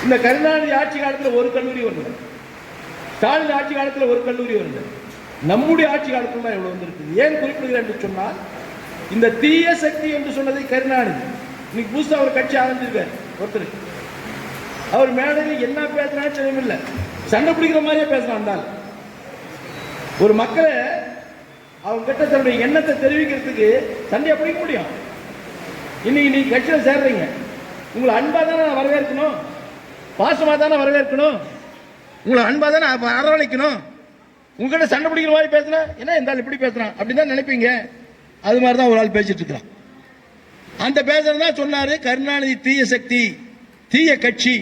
இந்த கருணாநிதி ஆட்சி காலத்தில் ஒரு கல்லூரி வரல, ஸ்டாலின் ஆட்சி காலத்தில் ஒரு கல்லூரி வரல, நம்முடைய ஆட்சி காலத்தில் தான் எவ்வளவு வந்திருக்கு. ஏன் குறிப்பிடுகிறேன் என்று சொன்னால், இந்த தீய சக்தி என்று சொன்னதை கருணாநிதி இன்னைக்கு புதுசாக ஒரு கட்சி ஆரம்பிச்சிருக்காரு ஒருத்தர். அவர் மேடையில் என்ன பேசுறான்னு தெரியவில்லை, சண்டை பிடிக்கிற மாதிரியே பேசுறான். ஒரு மக்களை அவங்க கிட்ட தன்னுடைய எண்ணத்தை தெரிவிக்கிறதுக்கு சண்டையை பிடிக்க முடியும். இன்னைக்கு நீங்க கட்சியில் சேர்றீங்க, உங்களை அன்பா தானே வரவேற்கணும், பாசமா தானே வரவேற்கணும், உங்களை அன்பா தானே அரவணைக்கணும். உங்ககிட்ட சண்டை பிடிக்கிற மாதிரி பேசுனா என்ன இந்த ஆள் இப்படி பேசுறான் அப்படின்னு தான் நினைப்பீங்க. அது மாதிரி தான் ஒரு ஆள் பேசிட்டு இருக்கிறான். அந்த பேசுறதா சொன்னாரு கருணாநிதி தீய சக்தி, தீய கட்சி,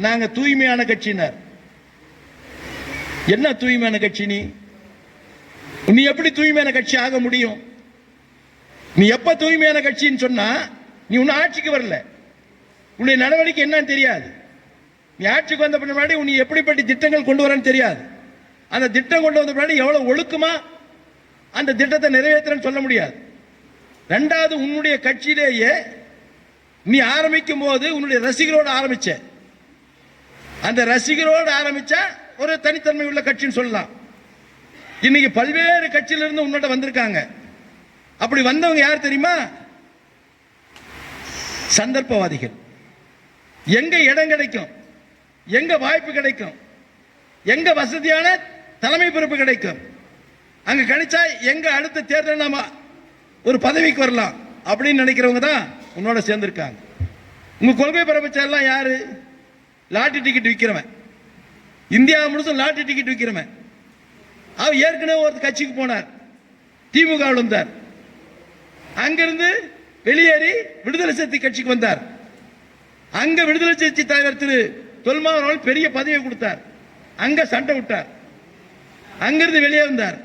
நாங்க தூய்மையான கட்சினார். என்ன தூய்மையான கட்சி? நீ எப்படி தூய்மையான கட்சி ஆக முடியும்? நீ எப்ப தூய்மையான கட்சின்னு சொன்னா, நீ உன்ன ஆட்சிக்கு வரல, உன்னுடைய நடவடிக்கை என்னன்னு தெரியாது. நீ ஆட்சிக்கு வந்த பின்னாடி உன்னை எப்படிப்பட்ட திட்டங்கள் கொண்டு வரன்னு தெரியாது. அந்த திட்டம் கொண்டு வந்த பின்னாடி எவ்வளவு ஒழுக்கமா அந்த திட்டத்தை நிறைவேற்றுறன்னு சொல்ல முடியாது. ரெண்டாவது, உன்னுடைய கட்சியிலேயே நீ ஆரம்பிக்கும் போது உன்னுடைய ரசிகரோடு ஆரம்பிச்ச, அந்த ரசிகரோடு ஆரம்பிச்சா ஒரு தனித்தன்மை உள்ள கட்சின்னு சொல்லலாம். இன்னைக்கு பல்வேறு கட்சியிலிருந்து உன்னோட வந்திருக்காங்க. அப்படி வந்தவங்க யார் தெரியுமா? சந்தர்ப்பவாதிகள். எங்க இடம் கிடைக்கும், எங்க வாய்ப்பு கிடைக்கும், எங்க வசதியான தலைமை பொறுப்பு கிடைக்கும், அங்க கிடைச்சா எங்க அடுத்த தேர்தல் நாம ஒரு பதவிக்கு வரலாம் அப்படின்னு நினைக்கிறவங்க தான் உன்னோட சேர்ந்திருக்காங்க. உங்க கொள்கை பரப்புச்செல்லாம் யாரு? லாட்டரி டிக்கெட் விற்கிறவன், இந்தியா முழுசும் லாட்டரி டிக்கெட் விற்கிறவன். அவர் ஏற்கனவே ஒரு கட்சிக்கு போனார், திமுக வந்தார், அங்கிருந்து வெளியேறி விடுதலை சிறுத்தை கட்சிக்கு வந்தார். அங்க விடுதலை சிறுத்தை தலைவர் திரு தொல்மாவர்கள் பெரிய பதவியை கொடுத்தார், அங்க சண்டை விட்டார், அங்கிருந்து வெளியே வந்தார்.